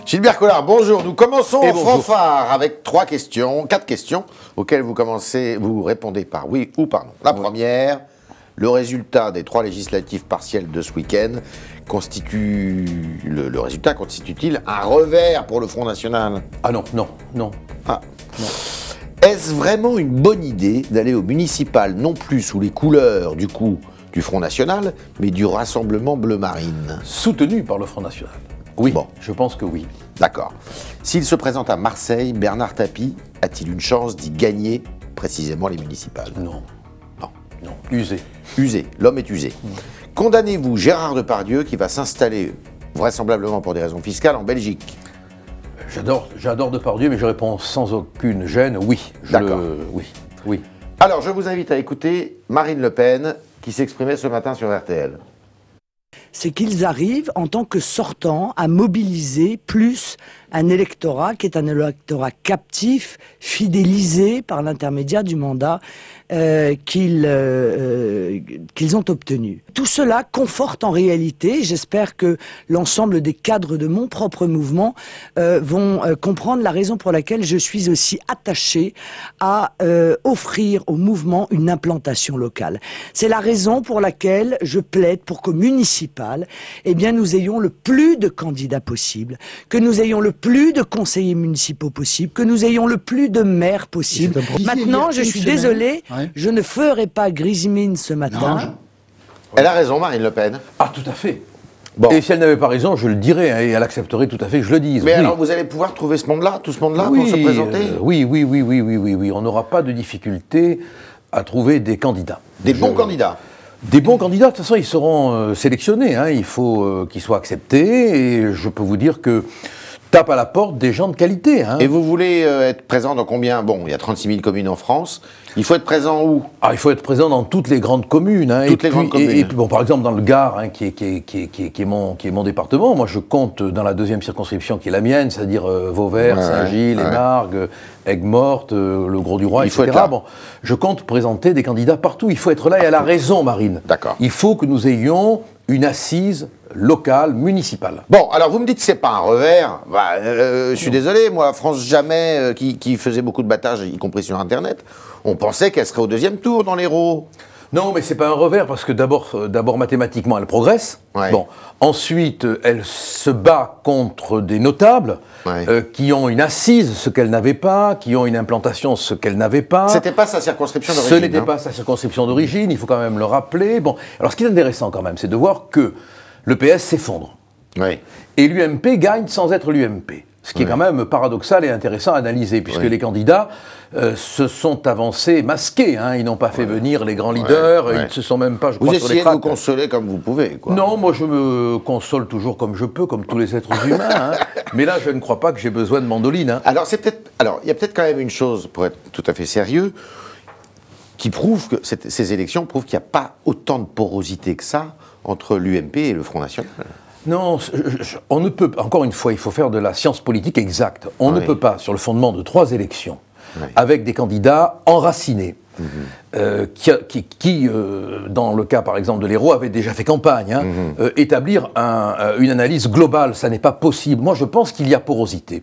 Gilbert Collard, bonjour. Nous commençons en fanfare avec quatre questions auxquelles vous répondez par oui ou par non. La première, le résultat des 3 législatives partielles de ce week-end le résultat constitue-t-il un revers pour le Front National? Ah non. Ah. Non. Est-ce vraiment une bonne idée d'aller au municipal, non plus sous les couleurs du Front National, mais du Rassemblement Bleu Marine? Soutenu par le Front National. Oui, bon. Je pense que oui. D'accord. S'il se présente à Marseille, Bernard Tapie a-t-il une chance d'y gagner précisément les municipales? Non. Usé. Usé. L'homme est usé. Condamnez-vous Gérard Depardieu qui va s'installer, vraisemblablement pour des raisons fiscales, en Belgique? J'adore Depardieu, mais je réponds sans aucune gêne, oui. D'accord. Oui. Alors, je vous invite à écouter Marine Le Pen, qui s'exprimait ce matin sur RTL. C'est qu'ils arrivent, en tant que sortants, à mobiliser plus un électorat qui est un électorat captif, fidélisé par l'intermédiaire du mandat qu'ils ont obtenu. Tout cela conforte en réalité, j'espère que l'ensemble des cadres de mon propre mouvement vont comprendre la raison pour laquelle je suis aussi attaché à offrir au mouvement une implantation locale. C'est la raison pour laquelle je plaide pour qu'au municipal, eh bien, nous ayons le plus de candidats possible, que nous ayons le plus de conseillers municipaux possible, que nous ayons le plus de maires possible. Maintenant, je suis désolé, je ne ferai pas grise mine ce matin. Non, Elle a raison, Marine Le Pen. Ah, tout à fait. Bon. Et si elle n'avait pas raison, je le dirais, et elle accepterait tout à fait que je le dise. Mais oui. alors, vous allez pouvoir trouver tout ce monde-là, pour se présenter? Oui. On n'aura pas de difficulté à trouver des candidats. Des bons candidats? Des bons candidats, de toute façon, ils seront sélectionnés. Il faut qu'ils soient acceptés, et je peux vous dire que tape à la porte des gens de qualité. Et vous voulez être présent dans combien? Bon, il y a 36 000 communes en France. Il faut être présent où? Il faut être présent dans toutes les grandes communes. Grandes communes. Et puis, bon, par exemple, dans le Gard, qui est mon département, moi je compte dans la 2e circonscription qui est la mienne, c'est-à-dire Vauvert, Saint-Gilles, Émargues, Aigues-Mortes, le Gros-du-Roi, etc. Bon, je compte présenter des candidats partout. Il faut être là, et elle a raison, Marine. D'accord. Il faut que nous ayons une assise locale, municipale. Bon, alors vous me dites que c'est pas un revers. Je suis désolé, moi, France Jamais, qui faisait beaucoup de battage, y compris sur Internet, on pensait qu'elle serait au 2e tour dans l'Hérault. Non, mais c'est pas un revers, parce que d'abord mathématiquement, elle progresse. Ouais. Bon, ensuite, elle se bat contre des notables qui ont une assise, ce qu'elle n'avait pas, qui ont une implantation, ce qu'elle n'avait pas. C'était pas sa circonscription d'origine. Ce n'était pas sa circonscription d'origine, il faut quand même le rappeler. Bon, alors ce qui est intéressant quand même, c'est de voir que le PS s'effondre. Oui. Et l'UMP gagne sans être l'UMP. Ce qui est quand même paradoxal et intéressant à analyser, puisque les candidats se sont avancés masqués. Ils n'ont pas fait venir les grands leaders, ils ne se sont même pas, je crois, sur les essayez de vous tracts. consoler comme vous pouvez, quoi. Non, moi je me console toujours comme je peux, comme tous les êtres humains. Mais là, je ne crois pas que j'ai besoin de mandoline. Alors, il y a peut-être quand même une chose, pour être tout à fait sérieux, qui prouve que ces élections prouvent qu'il n'y a pas autant de porosité que ça entre l'UMP et le Front National. Non, on ne peut, encore une fois, il faut faire de la science politique exacte. On ne peut pas, sur le fondement de 3 élections, avec des candidats enracinés, qui dans le cas par exemple de l'Hérault, avaient déjà fait campagne, établir une analyse globale, ça n'est pas possible. Moi je pense qu'il y a porosité.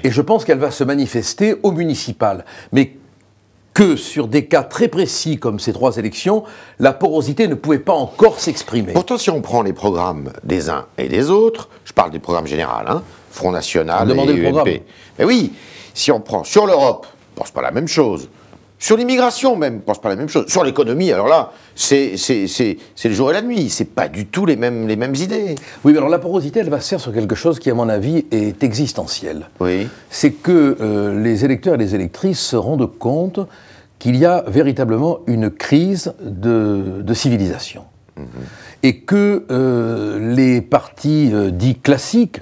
Et je pense qu'elle va se manifester au municipal. Mais que sur des cas très précis comme ces 3 élections, la porosité ne pouvait pas encore s'exprimer. Pourtant, si on prend les programmes des uns et des autres, je parle du programme général, Front National et UMP. Mais oui, si on prend sur l'Europe, on ne pense pas la même chose. Sur l'immigration même, on ne pense pas la même chose. Sur l'économie, alors là, c'est le jour et la nuit. C'est pas du tout les mêmes idées. Oui, mais alors la porosité, elle va se faire sur quelque chose qui, à mon avis, est existentiel. Oui. C'est que les électeurs et les électrices se rendent compte qu'il y a véritablement une crise de civilisation. Et que les partis dits classiques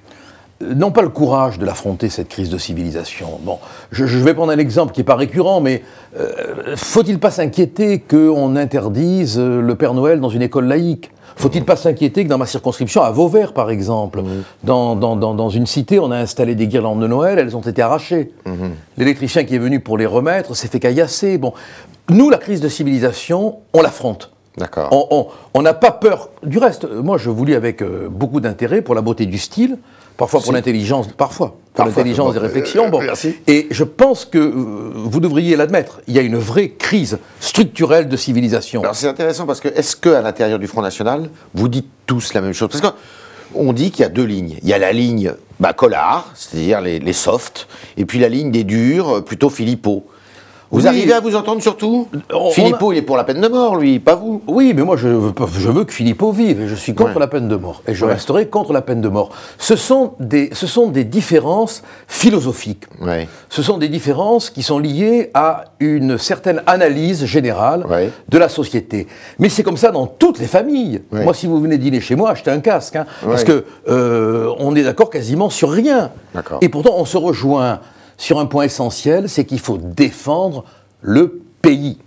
n'ont pas le courage de l'affronter, cette crise de civilisation. Bon, je vais prendre un exemple qui n'est pas récurrent, mais faut-il pas s'inquiéter qu'on interdise le Père Noël dans une école laïque? Faut-il pas s'inquiéter que dans ma circonscription, à Vauvert par exemple, dans une cité, on a installé des guirlandes de Noël, elles ont été arrachées. L'électricien qui est venu pour les remettre s'est fait caillasser. Bon, nous, la crise de civilisation, on l'affronte. D'accord. On n'a pas peur. Du reste, moi je vous lis avec beaucoup d'intérêt pour la beauté du style, parfois pour l'intelligence, l'intelligence des réflexions. Bon. Merci. Et je pense que vous devriez l'admettre, il y a une vraie crise structurelle de civilisation. Alors c'est intéressant parce que, est-ce qu'à l'intérieur du Front National, vous dites tous la même chose? Parce qu'on dit qu'il y a deux lignes. Il y a la ligne Collard, c'est-à-dire les softs, et puis la ligne des durs, plutôt Philippot. Vous arrivez à vous entendre surtout? Philippot, il est pour la peine de mort, lui, pas vous. Oui, mais moi, je veux que Philippot vive, et je suis contre la peine de mort. Et je resterai contre la peine de mort. Ce sont des différences philosophiques. Ouais. Ce sont des différences qui sont liées à une certaine analyse générale de la société. Mais c'est comme ça dans toutes les familles. Ouais. Moi, si vous venez dîner chez moi, achetez un casque. Hein, parce que on est d'accord quasiment sur rien. Et pourtant, on se rejoint sur un point essentiel, c'est qu'il faut défendre le pays.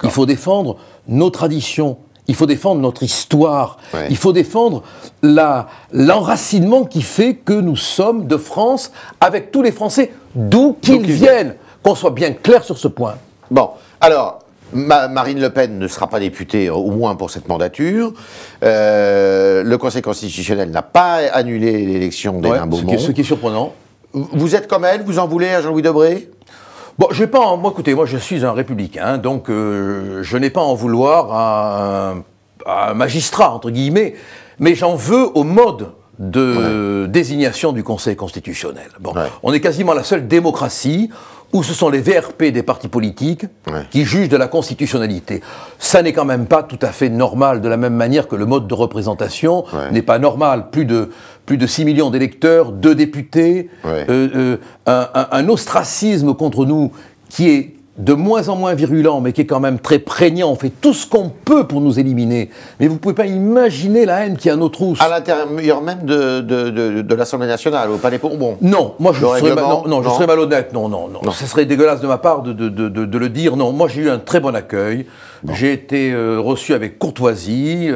Il faut défendre nos traditions. Il faut défendre notre histoire. Il faut défendre l'enracinement qui fait que nous sommes de France avec tous les Français, d'où qu'ils viennent. Qu'on soit bien clair sur ce point. Bon, alors, Marine Le Pen ne sera pas députée, au moins pour cette mandature. Le Conseil constitutionnel n'a pas annulé l'élection d'Hénin Beaumont. Ce qui est surprenant. Vous êtes comme elle, vous en voulez à Jean-Louis Debré? Bon, je n'ai pas. Moi, écoutez, moi, je suis un républicain, donc je n'ai pas à en vouloir à un magistrat, entre guillemets, mais j'en veux au mode de désignation du Conseil constitutionnel. Bon, on est quasiment la seule démocratie où ce sont les VRP des partis politiques qui jugent de la constitutionnalité. Ça n'est quand même pas tout à fait normal, de la même manière que le mode de représentation n'est pas normal. Plus de 6 millions d'électeurs, 2 députés, un ostracisme contre nous qui est de moins en moins virulent, mais qui est quand même très prégnant. On fait tout ce qu'on peut pour nous éliminer. Mais vous ne pouvez pas imaginer la haine qu'il y a à nos trousses. À l'intérieur même de l'Assemblée nationale, au Palais Bourbon. Non, moi je serais malhonnête. Non. Ce serait dégueulasse de ma part de le dire. Non, moi j'ai eu un très bon accueil. J'ai été reçu avec courtoisie.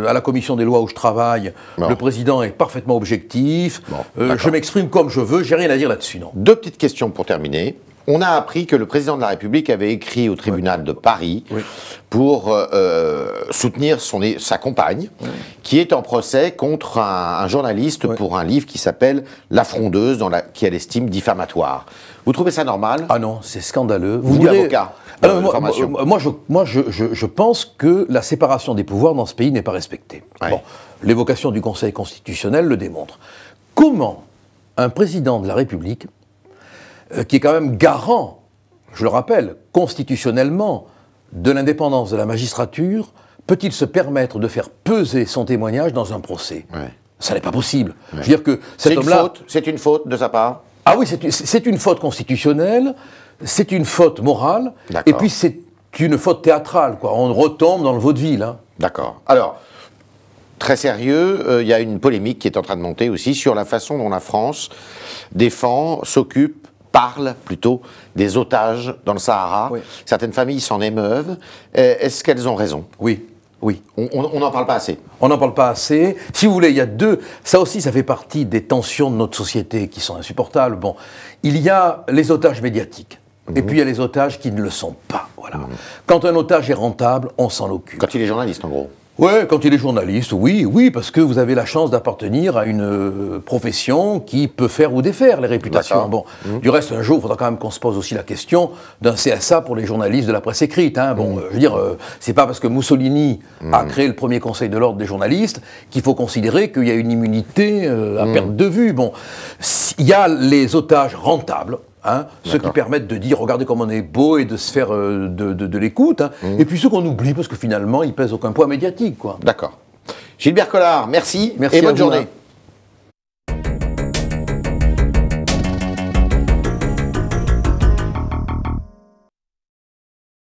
À la commission des lois où je travaille, le président est parfaitement objectif. Je m'exprime comme je veux. J'ai rien à dire là-dessus. Non. 2 petites questions pour terminer. On a appris que le président de la République avait écrit au tribunal de Paris pour soutenir sa compagne, qui est en procès contre un journaliste pour un livre qui s'appelle La Frondeuse, qu'elle estime diffamatoire. Vous trouvez ça normal? Ah non, c'est scandaleux. Vous direz avocat. Moi, je pense que la séparation des pouvoirs dans ce pays n'est pas respectée. Bon, l'évocation du Conseil constitutionnel le démontre. Comment un président de la République, qui est quand même garant, je le rappelle, constitutionnellement, de l'indépendance de la magistrature, peut-il se permettre de faire peser son témoignage dans un procès? Ça n'est pas possible. Je veux dire que cet homme-là... C'est une faute de sa part? Ah oui, c'est une faute constitutionnelle, c'est une faute morale, et puis c'est une faute théâtrale, quoi. On retombe dans le vaudeville. Hein. D'accord. Alors, très sérieux, il y a une polémique qui est en train de monter aussi sur la façon dont la France parle plutôt des otages dans le Sahara. Certaines familles s'en émeuvent. Est-ce qu'elles ont raison? Oui. On n'en parle pas assez. On n'en parle pas assez. Si vous voulez, il y a ça aussi, ça fait partie des tensions de notre société qui sont insupportables. Bon, il y a les otages médiatiques. Et puis il y a les otages qui ne le sont pas. Voilà. Quand un otage est rentable, on s'en occupe. Quand il est journaliste, en gros. Oui, quand il est journaliste, oui, parce que vous avez la chance d'appartenir à une profession qui peut faire ou défaire les réputations. Bon, du reste, un jour, il faudra quand même qu'on se pose aussi la question d'un CSA pour les journalistes de la presse écrite. Hein. Bon, je veux dire, c'est pas parce que Mussolini a créé le premier conseil de l'ordre des journalistes qu'il faut considérer qu'il y a une immunité à perte de vue. Bon, il y a les otages rentables. Hein, ceux qui permettent de dire regardez comme on est beau et de se faire de l'écoute, hein, et puis ceux qu'on oublie parce que finalement ils pèsent aucun poids médiatique. D'accord. Gilbert Collard, merci et bonne journée.